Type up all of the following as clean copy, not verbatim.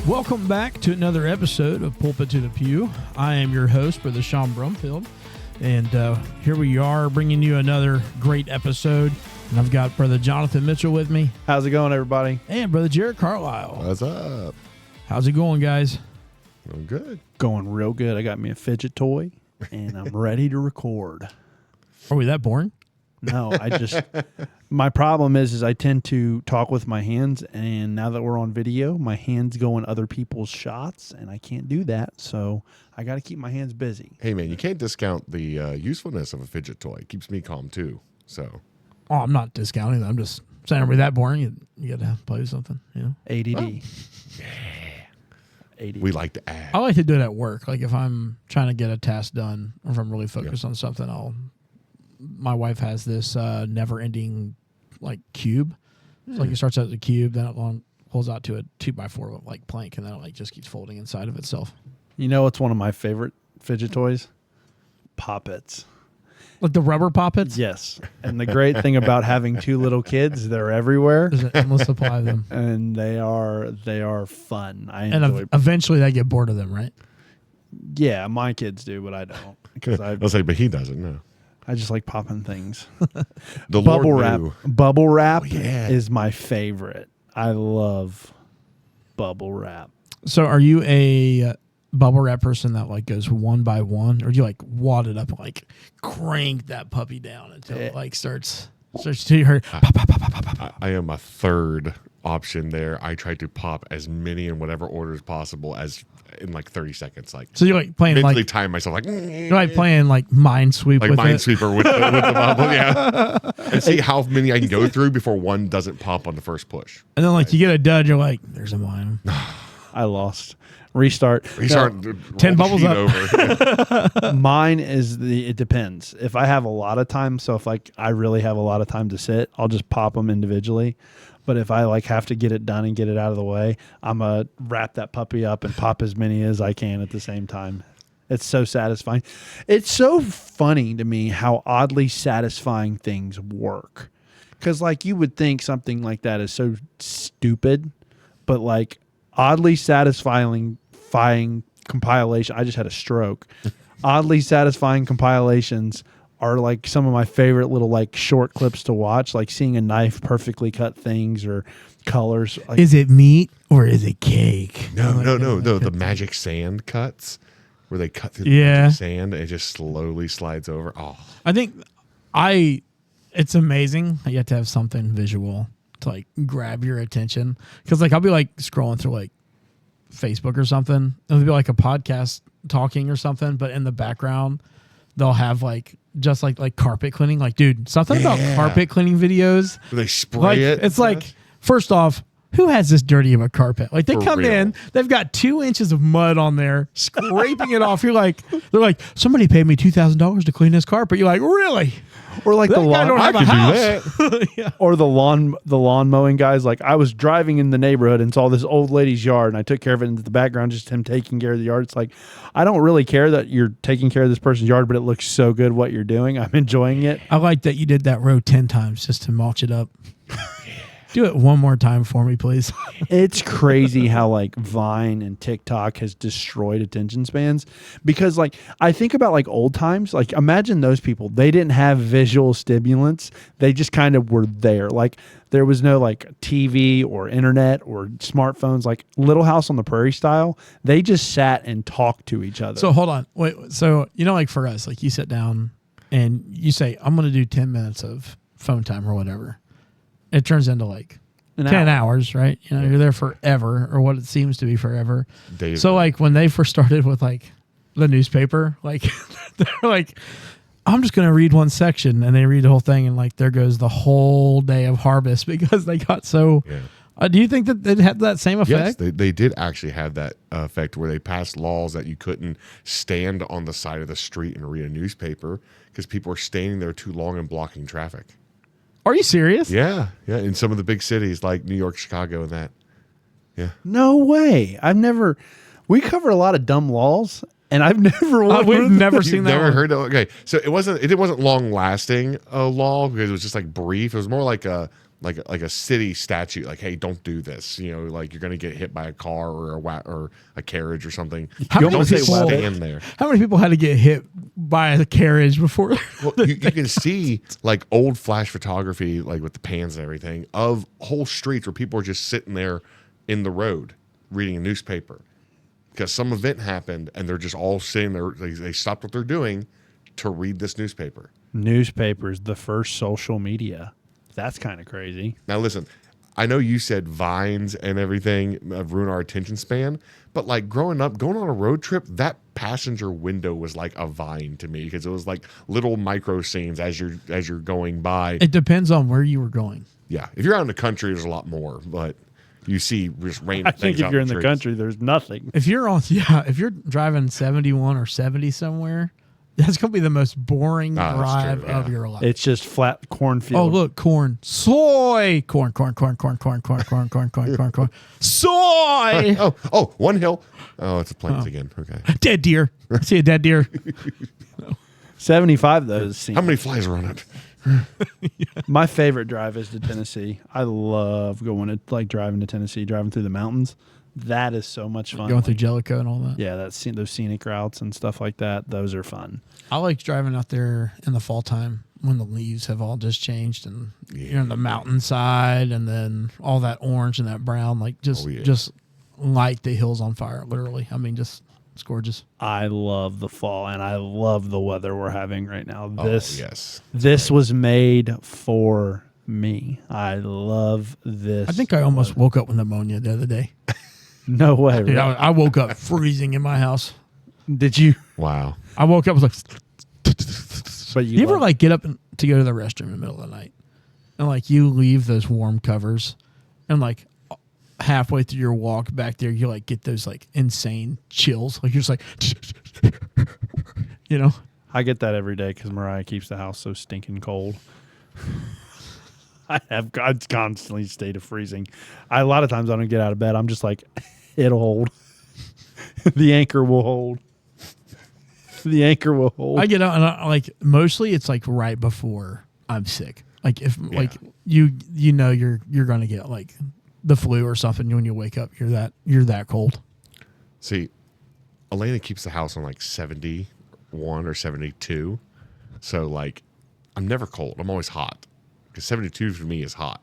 Welcome back to another episode of Pulpit to the Pew. I am your host, Brother Shawn Brumfield, and here we are bringing you another great episode. And I've got Brother Jonathon Mitchell with me. How's it going, everybody? And Brother Jared Carlisle. What's up? How's it going, guys? Going good. Going real good. I got me a fidget toy, and I'm ready to record. Are we that boring? No, my problem is I tend to talk with my hands, and now that we're on video, my hands go in other people's shots, and I can't do that, so I got to keep my hands busy. Hey, man, you can't discount the usefulness of a fidget toy. It keeps me calm, too. So, Oh, I'm not discounting that. I'm just saying, are we that boring? You got to play with something, you know? ADD. Oh. ADD. We like to add. I like to do it at work. Like if I'm trying to get a task done, or if I'm really focused on something, my wife has this never-ending like cube. It's like it starts out as a cube, then it pulls out to a 2x4 like plank, and then it like just keeps folding inside of itself. You know what's one of my favorite fidget toys? Pulpits. Like the rubber poppets? Yes. And the great thing about having two little kids, they're everywhere. There's an endless supply of them. And they are fun. I enjoy. And eventually they get bored of them, right? Yeah, my kids do, but I don't. Because I'll say, but he doesn't, no. I just like popping things. The Bubble Lord wrap. knew. Bubble wrap yeah. is my favorite. I love bubble wrap. So are you a bubble wrap person that like goes one by one, or do you like wad it up and like crank that puppy down until it like starts to hear pop, pop, pop, pop, pop, pop. I am a third option there. I try to pop as many in whatever order as possible as in like 30 seconds. Like, So you're like playing mentally like time myself like you're like playing like Minesweep with it. Minesweeper with the bubble, yeah. And see how many I can go through before one doesn't pop on the first push. And then like you get a dud, you're like, there's a mine. I lost. Restart. No, 10 bubbles up. Over. Mine is it depends. If I have a lot of time, so if like I really have a lot of time to sit, I'll just pop them individually. But if I like have to get it done and get it out of the way, I'm going to wrap that puppy up and pop as many as I can at the same time. It's so satisfying. It's so funny to me how oddly satisfying things work. Because like you would think something like that is so stupid, but like oddly satisfying compilation. I just had a stroke. Oddly satisfying compilations are like some of my favorite little like short clips to watch, like seeing a knife perfectly cut things or colors. Like, Is it meat or is it cake? No. The magic sand cuts where they cut through the magic sand and it just slowly slides over. Oh, I think it's amazing. You have to have something visual to like grab your attention. Because like I'll be like scrolling through like Facebook or something. And it'll be like a podcast talking or something, but in the background they'll have like just like carpet cleaning. Like, dude, something about carpet cleaning videos. where they spray Like it. it's like, first off, who has this dirty of a carpet? Like they For come real. in, they've got 2 inches of mud on there, scraping it off. They're like, somebody paid me $2,000 to clean this carpet. You're like, really? or like That the guy don't lawn, have a I house. could do Yeah. or the lawn mowing guys. Like I was driving in the neighborhood and saw this old lady's yard, and I took care of it. And in the background, just him taking care of the yard. It's like I don't really care that you're taking care of this person's yard, but it looks so good what you're doing. I'm enjoying it. I like that you did that row 10 times just to mulch it up. Do it one more time for me, please. It's crazy how like Vine and TikTok has destroyed attention spans, because like I think about like old times, like imagine those people, they didn't have visual stimulants. They just kind of were there. Like there was no like TV or internet or smartphones, like Little House on the Prairie style. They just sat and talked to each other. So hold on. Wait. So, like for us, like you sit down and you say, I'm going to do 10 minutes of phone time or whatever. It turns into like 10 hours, right? You're there forever, or what it seems to be forever. Days So ago. like when they first started with like the newspaper, like they're like, I'm just going to read one section, and they read the whole thing, and like there goes the whole day of harvest because they got so. Yeah. Do you think that it had that same effect? Yes, they did actually have that effect where they passed laws that you couldn't stand on the side of the street and read a newspaper because people were standing there too long and blocking traffic. Are you serious? Yeah, in some of the big cities like New York, Chicago, and that. Yeah. No way. We cover a lot of dumb laws, And I've never walked we've with never them. seen You've that never one. heard of okay. So it wasn't long lasting law because it was just like brief. It was more like a city statute, like, hey, don't do this. You know, like you're gonna get hit by a car or a carriage or something. How many Don't just people- stand there. How many people had to get hit by a carriage before? Well, you can see like old flash photography, like with the pans and everything, of whole streets where people are just sitting there in the road reading a newspaper because some event happened and they're just all sitting there. They stopped what they're doing to read this newspaper. Newspapers, the first social media. That's kind of crazy. Now, listen, I know you said vines and everything ruin our attention span, but like growing up, going on a road trip, that passenger window was like a vine to me because it was like little micro scenes as you're going by. It depends on where you were going. Yeah, if you're out in the country, there's a lot more, but you see just random I think things if out you're in the trees. country, there's nothing. If you're driving 71 or 70 somewhere, that's gonna be the most boring that's drive true, of yeah. your life. It's just flat cornfield. Oh, look, corn. Soy. Corn. Soy. Oh, one hill. Oh, it's a plant again. Okay. Dead deer. I see a dead deer. 75 though is seen. How many flies are on it? My favorite drive is to Tennessee. I love driving to Tennessee, driving through the mountains. That is so much fun. Going through Jellicoe and all that. Yeah, those scenic routes and stuff like that. Those are fun. I like driving out there in the fall time when the leaves have all just changed and you're on the mountainside and then all that orange and that brown, like just light the hills on fire, literally. I mean, just it's gorgeous. I love the fall and I love the weather we're having right now. Yes. This was made for me. I love this. I think I almost woke up with pneumonia the other day. No way. Dude, Really? I woke up freezing in my house. Did you? Wow. I woke up, was like, But you ever like get up to go to the restroom in the middle of the night and like you leave those warm covers and like halfway through your walk back there, you like get those like insane chills. Like you're just like, you know, I get that every day because Mariah keeps the house so stinking cold. I constantly state of freezing. A lot of times I don't get out of bed. I'm just like, it'll hold. The anchor will hold. The anchor will hold. I get out and like mostly it's like right before I'm sick. Like if like you know you're gonna get like the flu or something when you wake up. You're that cold. See, Elena keeps the house on like 71 or 72. So like I'm never cold. I'm always hot. Because 72 for me is hot.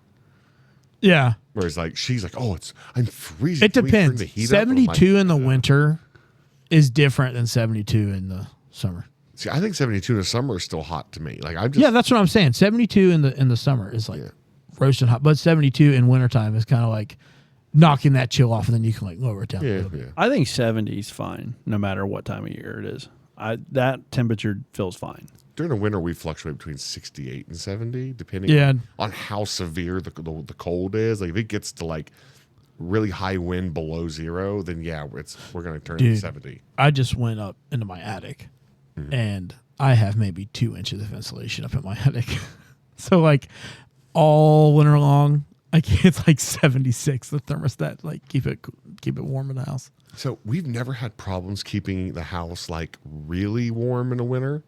Yeah. Whereas like she's like, oh, I'm freezing. It Can we turn depends. the heat up? I'm 72 like, in the winter is different than 72 in the summer. See, I think 72 in the summer is still hot to me. Like I'm just Yeah, that's what I'm saying. 72 in the summer is like roasting hot, but 72 in wintertime is kind of like knocking that chill off, and then you can like lower it down a yeah, little bit. yeah. I think 70 is fine, no matter what time of year it is. That temperature feels fine. During the winter, we fluctuate between 68 and 70, depending on how severe the cold is. Like if it gets to like really high wind below zero, then we're going to turn to 70. I just went up into my attic, and I have maybe 2 inches of insulation up in my attic. So like all winter long, it's like 76. The thermostat like keep it warm in the house. So we've never had problems keeping the house like really warm in the winter,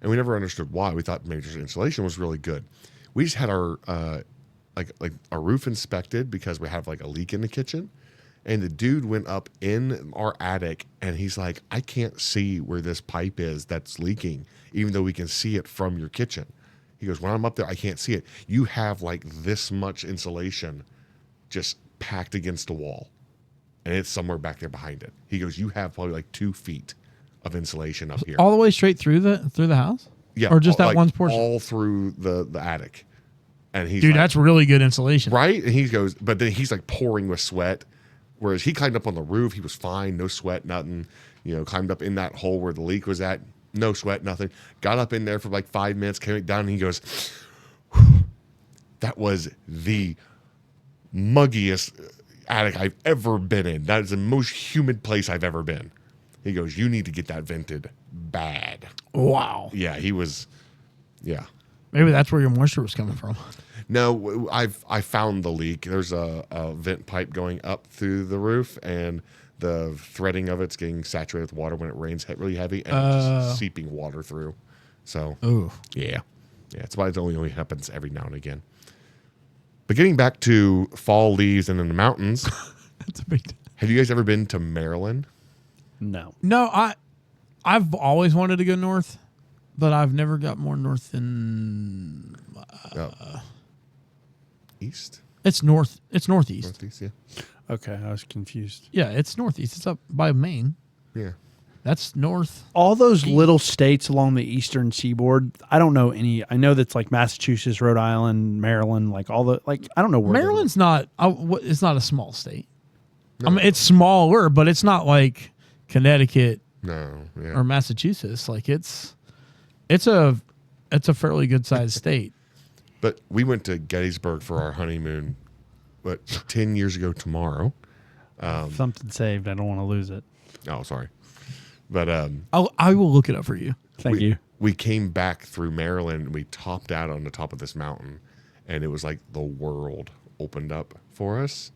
and we never understood why. We thought maybe just insulation was really good. We just had our like our roof inspected because we have like a leak in the kitchen, and the dude went up in our attic and he's like, I can't see where this pipe is that's leaking, even though we can see it from your kitchen. He goes, when I'm up there, I can't see it. You have like this much insulation just packed against the wall, and it's somewhere back there behind it. He goes, you have probably like 2 feet of insulation up here. All the way straight through the house? Yeah, Or just that like one portion? all through the attic. And he's Dude, like, that's really good insulation. right. And he goes, but then he's like pouring with sweat. Whereas he climbed up on the roof, he was fine, no sweat, nothing. You know, climbed up in that hole where the leak was at, no sweat, nothing. Got up in there for like 5 minutes, came down, and he goes, that was the muggiest attic I've ever been in. That is the most humid place I've ever been. He goes, you need to get that vented bad. Wow. Yeah, he was, yeah. Maybe that's where your moisture was coming from. No, I found the leak. There's a vent pipe going up through the roof, and the threading of it's getting saturated with water when it rains really heavy, and it's just seeping water through. So, yeah, it's why it only happens every now and again. But getting back to fall leaves and in the mountains, That's a big deal. Have you guys ever been to Maryland? No. No, I've always wanted to go north, but I've never got more north than East? It's north. It's northeast. Northeast, yeah. Okay, I was confused. Yeah, it's northeast. It's up by Maine. Yeah. That's north. All those little states along the eastern seaboard, I don't know any. I know that's like Massachusetts, Rhode Island, Maryland, like all the I don't know where Maryland's not. It's not a small state. No. I mean, it's smaller, but it's not like Connecticut or Massachusetts. Like it's a fairly good sized state. But we went to Gettysburg for our honeymoon, 10 years ago tomorrow. Something saved. I don't want to lose it. Oh, sorry. But I will look it up for you. Thank you. We came back through Maryland and we topped out on the top of this mountain, and it was like the world opened up for us.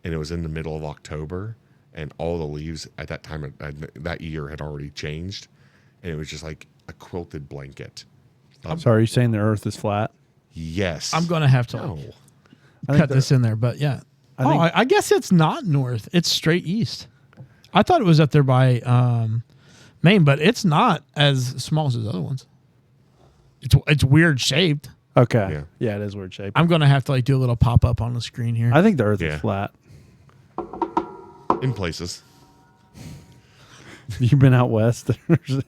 And it was in the middle of October, and all the leaves at that time that year had already changed, and it was just like a quilted blanket. I'm sorry, are you saying the Earth is flat? Yes. I'm gonna have to cut this in there, but yeah. I guess it's not north. It's straight east. I thought it was up there by Maine, but it's not as small as those other ones. It's weird shaped. Okay. Yeah, it is weird shaped. I'm gonna have to do a little pop up on the screen here. I think the Earth is flat. In places. You've been out west.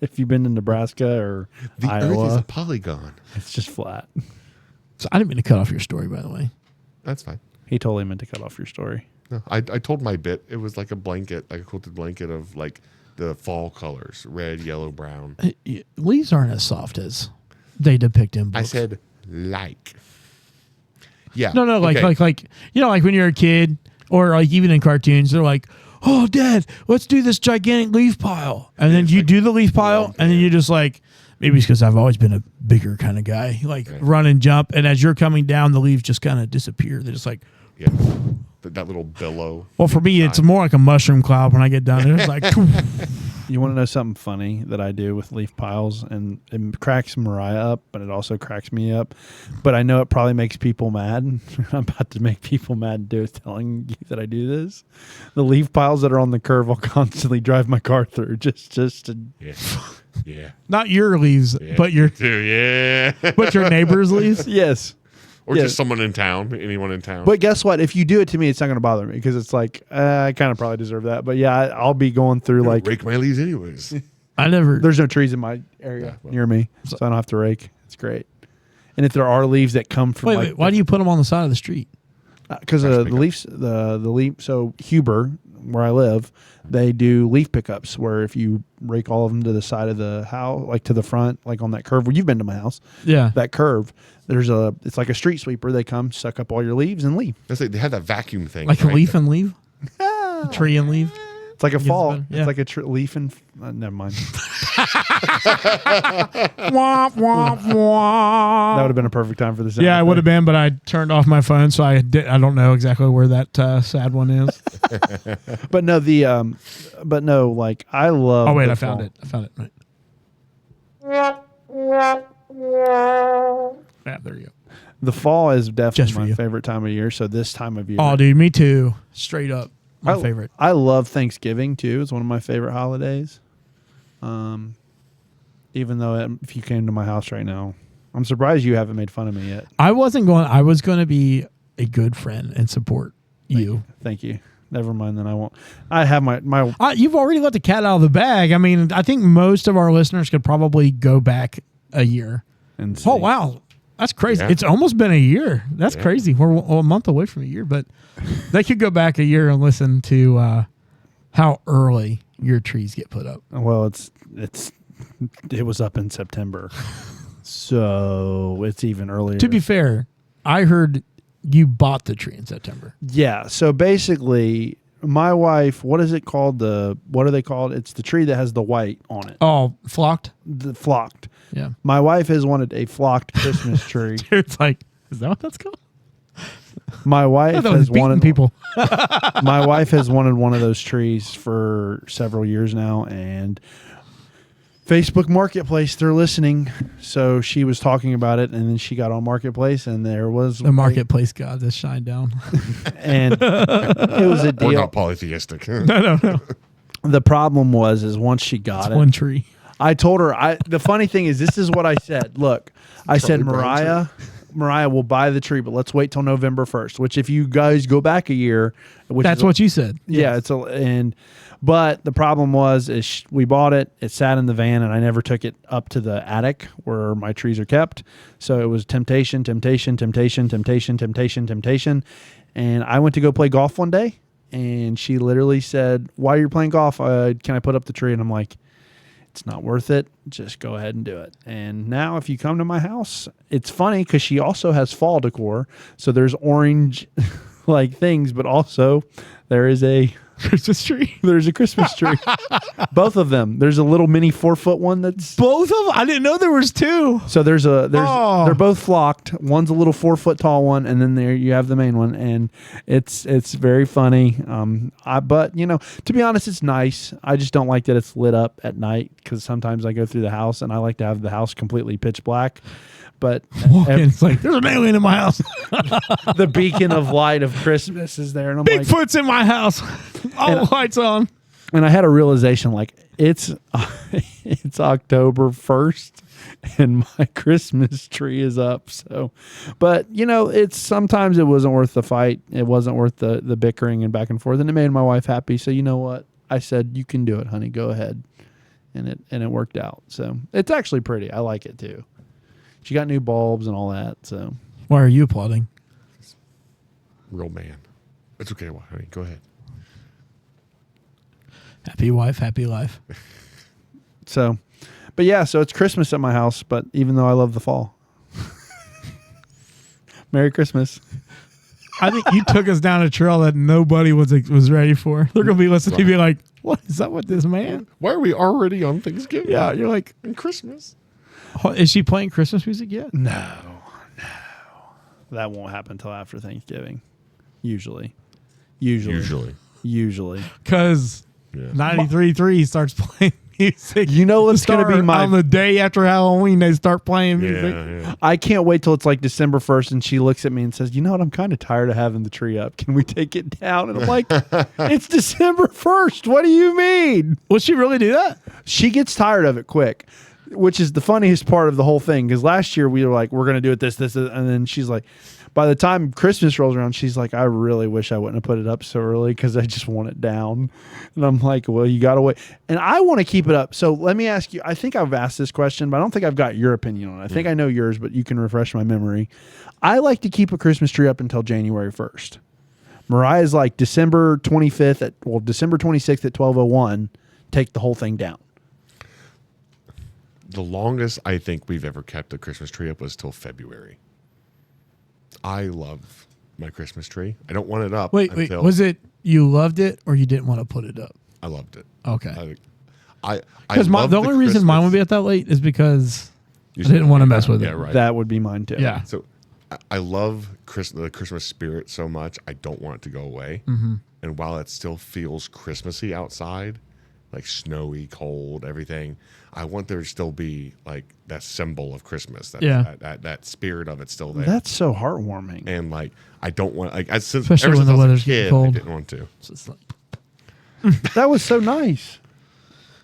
If you've been to Nebraska or the Iowa, Earth is a polygon. It's just flat. So I didn't mean to cut off your story, by the way. That's fine. He totally meant to cut off your story. No, I told my bit. It was like a blanket, like a quilted blanket of like the fall colors: red, yellow, brown. Leaves aren't as soft as they depict in books. I said like. Yeah. No, like like when you're a kid, or like even in cartoons, they're like, "Oh, Dad, let's do this gigantic leaf pile," and then you do the leaf pile, and then you're just like, maybe it's because I've always been a bigger kind of guy, run and jump, and as you're coming down, the leaves just kind of disappear. They're just like, that little billow. Well, for me, it's more like a mushroom cloud when I get down there. It's like, you want to know something funny that I do with leaf piles, and it cracks Mariah up, but it also cracks me up. But I know it probably makes people mad. I'm about to make people mad telling you that I do this. The leaf piles that are on the curve, I'll constantly drive my car through just to. Yeah. Not your leaves, but your but your neighbor's leaves. Yes. Or just someone in town, anyone in town. But guess what? If you do it to me, it's not going to bother me because it's like I kind of probably deserve that. But yeah, I'll be going through rake my leaves anyways. There's no trees in my area near me, so I don't have to rake. It's great. And if there are leaves that come from wait, why do you put them on the side of the street? Because the leaves, the leaf. So Huber, where I live, they do leaf pickups where if you rake all of them to the side of the house, like to the front, like on that curve where you've been to my house, that curve, it's like a street sweeper. They come, suck up all your leaves and leave. They have that vacuum thing, like a leaf and leaf, a tree and leaf. It's like a fall. It's like a leaf and never mind. Womp, womp, womp. That would have been a perfect time for this. Yeah, it would have been, but I turned off my phone, so I don't know exactly where that sad one is. But no, like I love. Oh wait, I found it. Right. Yeah, there you go. The fall is definitely my favorite time of year. So this time of year. Oh, dude, me too. Straight up. My favorite. I love Thanksgiving too. It's one of my favorite holidays. Even though if you came to my house right now, I'm surprised you haven't made fun of me yet. I was going to be a good friend and support you. Thank you. Never mind, then I won't. I have my. You've already let the cat out of the bag. I mean, I think most of our listeners could probably go back a year. And see. Oh, wow. That's crazy. Yeah. It's almost been a year. That's crazy. We're a month away from a year, but they could go back a year and listen to how early your trees get put up. Well, it was up in September, so it's even earlier. To be fair, I heard you bought the tree in September. Yeah. So basically, my wife, what is it called? What are they called? It's the tree that has the white on it. Oh, flocked? The flocked. Yeah. My wife has wanted a flocked Christmas tree. It's like, is that what that's called? My wife I thought it was has beating wanted people. My wife has wanted one of those trees for several years now, and Facebook Marketplace, they're listening. So she was talking about it, and then she got on Marketplace, and there was The marketplace god that shined down. and it was a We're deal. not polytheistic. No. The problem is once she got It's it, one tree. I told her. The funny thing is, this is what I said. Look, I said, Brown Mariah will buy the tree, but let's wait till November 1st. Which, if you guys go back a year, That's what you said. Yeah, but the problem we bought it. It sat in the van, and I never took it up to the attic where my trees are kept. So it was temptation. And I went to go play golf one day, and she literally said, "While you're playing golf, can I put up the tree?" And I'm like, "It's not worth it. Just go ahead and do it." And now, if you come to my house, it's funny because she also has fall decor. So there's orange like things, but also there is a Christmas tree. There's a Christmas tree. Both of them. There's a little mini 4-foot one that's Both of them? I didn't know there was two. so Oh. they're both flocked. One's a little 4-foot tall one, and then there you have the main one, and it's very funny. But to be honest, it's nice. I just don't like that it's lit up at night because sometimes I go through the house and I like to have the house completely pitch black. But It's like, there's an alien in my house. the beacon of light of Christmas is there, and I'm like, Bigfoot's in my house. All the lights on. and I had a realization like it's October 1st and my Christmas tree is up. So, but it's sometimes it wasn't worth the fight. It wasn't worth the bickering and back and forth, and it made my wife happy. So you know what? I said, "You can do it, honey. Go ahead." And it worked out. So it's actually pretty. I like it too. She got new bulbs and all that. So Why are you applauding? Real man. It's okay, honey. Go ahead. Happy wife, happy life. But yeah, so it's Christmas at my house, but even though I love the fall. Merry Christmas. I think you took us down a trail that nobody was ready for. They're going to be listening to be like, what is up with this man? Why are we already on Thanksgiving? Yeah, you're like, And Christmas. is she playing Christmas music yet? No. That won't happen until after Thanksgiving. Usually. Because Yeah. 93.3 starts playing music. You know what's going to be on the day after Halloween, they start playing music. Yeah. I can't wait till it's like December 1st and she looks at me and says, "You know what? I'm kind of tired of having the tree up. Can we take it down?" And I'm like, "It's December 1st. What do you mean?" Will she really do that? She gets tired of it quick, which is the funniest part of the whole thing. Because last year we were like, "We're going to do it this," and then she's like, by the time Christmas rolls around, she's like, "I really wish I wouldn't have put it up so early because I just want it down." And I'm like, "Well, you got to wait." And I want to keep it up. So let me ask you, I think I've asked this question, but I don't think I've got your opinion on it. I think I know yours, but you can refresh my memory. I like to keep a Christmas tree up until January 1st. Mariah's like December 26th at 12:01, take the whole thing down. The longest I think we've ever kept a Christmas tree up was till February. I love my Christmas tree. I don't want it up. Wait. Was it you loved it or you didn't want to put it up? I loved it. Okay. Because the only reason mine would be up that late is because I didn't want to mess with it. Yeah, right. That would be mine too. Yeah. So I love the Christmas spirit so much. I don't want it to go away. Mm-hmm. And while it still feels Christmassy outside, like snowy, cold, everything, I want there to still be like that symbol of Christmas. That spirit of it still there. That's so heartwarming. And like I don't want Especially ever when since the I was weather's a kid, cold. I didn't want to. So it's like, That was so nice.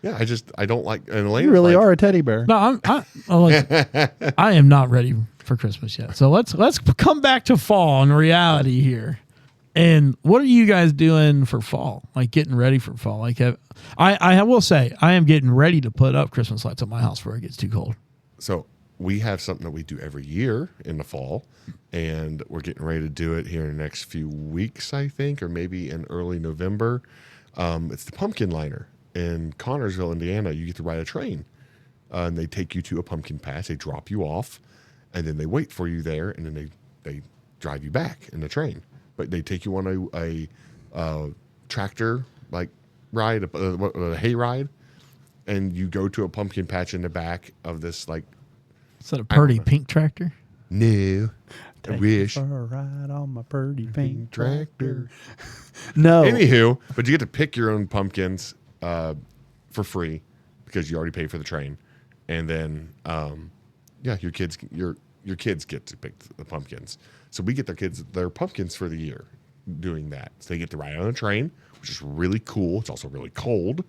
Yeah, I don't like. And Elena You really are a teddy bear. no, I am not ready for Christmas yet. So let's come back to fall and reality here. And what are you guys doing for fall? Like getting ready for fall? Like I will say I am getting ready to put up Christmas lights at my house before it gets too cold. So we have something that we do every year in the fall, and we're getting ready to do it here in the next few weeks, I think, or maybe in early November. It's the pumpkin liner in Connorsville, Indiana. You get to ride a train, and they take you to a pumpkin patch. They drop you off, and then they wait for you there, and then they drive you back in the train. But they take you on a tractor like ride, a hay ride, and you go to a pumpkin patch in the back of this like. Is that a pretty pink tractor? No, I Take wish. me for a ride on my pretty pink Tractor. No. Anywho, but you get to pick your own pumpkins for free because you already paid for the train, and then your kids get to pick the pumpkins. So we get their pumpkins for the year doing that. So they get to ride on a train, which is really cool. It's also really cold,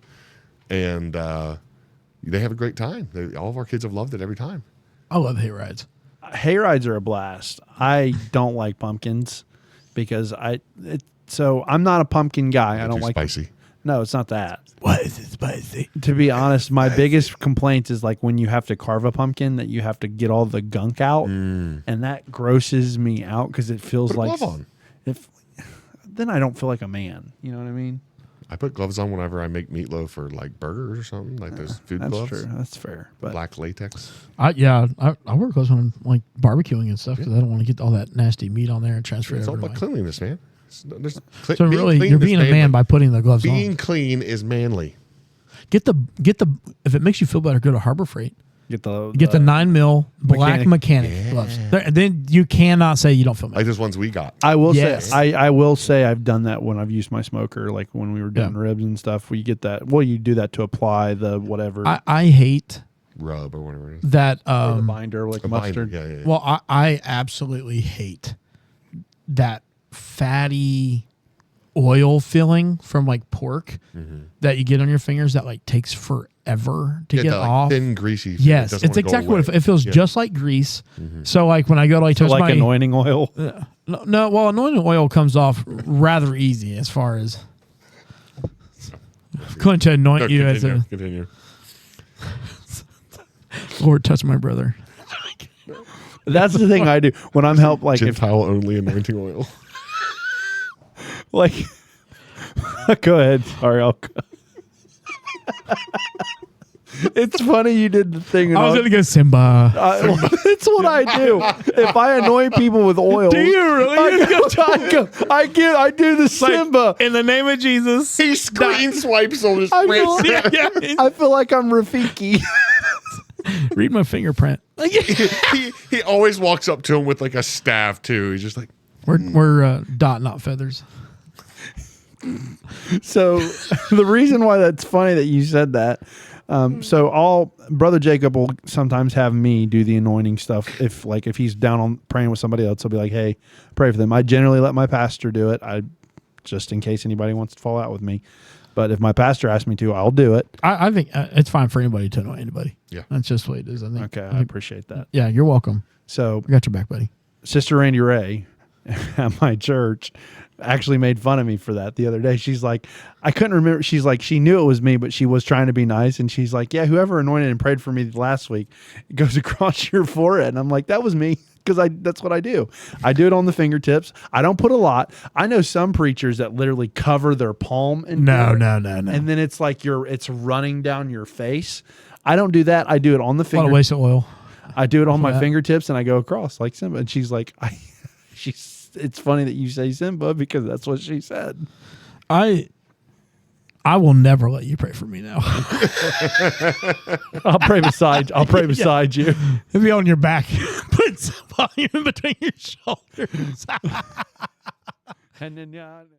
and they have a great time. All of our kids have loved it every time. I love hay rides. Hay rides are a blast. I don't like pumpkins because so I'm not a pumpkin guy. I don't Too like spicy. No, it's not that. Why is it spicy? To be honest, my biggest complaint is like when you have to carve a pumpkin that you have to get all the gunk out, and that grosses me out because it feels Put a like glove on. Then I don't feel like a man. You know what I mean? I put gloves on whenever I make meatloaf or like burgers or something, like those food That's gloves. true. That's fair. But Black latex. I wear gloves when I'm like barbecuing and stuff because I don't want to get all that nasty meat on there and transfer It's it all over. about cleanliness, man. So really, you're being a man by putting the gloves being on. clean is manly. Get the if it makes you feel better, go to Harbor Freight. get the 9mm black mechanic gloves. Then you cannot say you don't feel Like better. those ones we got. I will Yes. say I will say I've done that when I've used my smoker, like when we were doing Yeah. ribs and stuff. We get that. Well, you do that to apply the whatever I hate Rub or whatever it is. that. or the binder, like A binder. mustard. Yeah. Well, I absolutely hate that fatty oil filling from like pork that you get on your fingers that like takes forever to get that, like, off. thin, greasy. Yes, doesn't it's wanna go exactly what away. it feels just like grease. So like when I go to like touch Like my anointing oil. no, well, anointing oil comes off rather easy as far as going to anoint No, you as a continue. Lord, touch my brother. That's the thing I do when I'm like if Gentile only anointing oil. like go ahead. Sorry, I'll It's funny you did the thing. And I was gonna go Simba. It's what I do. If I anoint people with oil, Do you really? I do the Simba. In the name of Jesus. He screen swipes on his I wrist. feel, I feel like I'm Rafiki. Read my fingerprint. he always walks up to him with like a staff too. He's just like, We're dot, not feathers. So the reason why that's funny that you said that. So Brother Jacob will sometimes have me do the anointing stuff. If he's down on praying with somebody else, he'll be like, "Hey, pray for them." I generally let my pastor do it. Just in case anybody wants to fall out with me. But if my pastor asks me to, I'll do it. I think it's fine for anybody to anoint anybody. Yeah. That's just the way it is. I think. Okay, I appreciate that. Yeah, you're welcome. So I got your back, buddy. Sister Randy Ray at my church actually made fun of me for that the other day. She's like, I couldn't remember. She's like, she knew it was me, but she was trying to be nice. And she's like, yeah, whoever anointed and prayed for me last week, it goes across your forehead. And I'm like, that was me. Because that's what I do. I do it on the fingertips. I don't put a lot. I know some preachers that literally cover their palm and No. and then it's like it's running down your face. I don't do that. I do it on the A lot of finger. waste of oil. I do it on my that. fingertips and I go across like Simba. And she's like, it's funny that you say Simba because that's what she said. I will never let you pray for me now. I'll pray beside you. It'll be on your back. Put some volume in between your shoulders. And then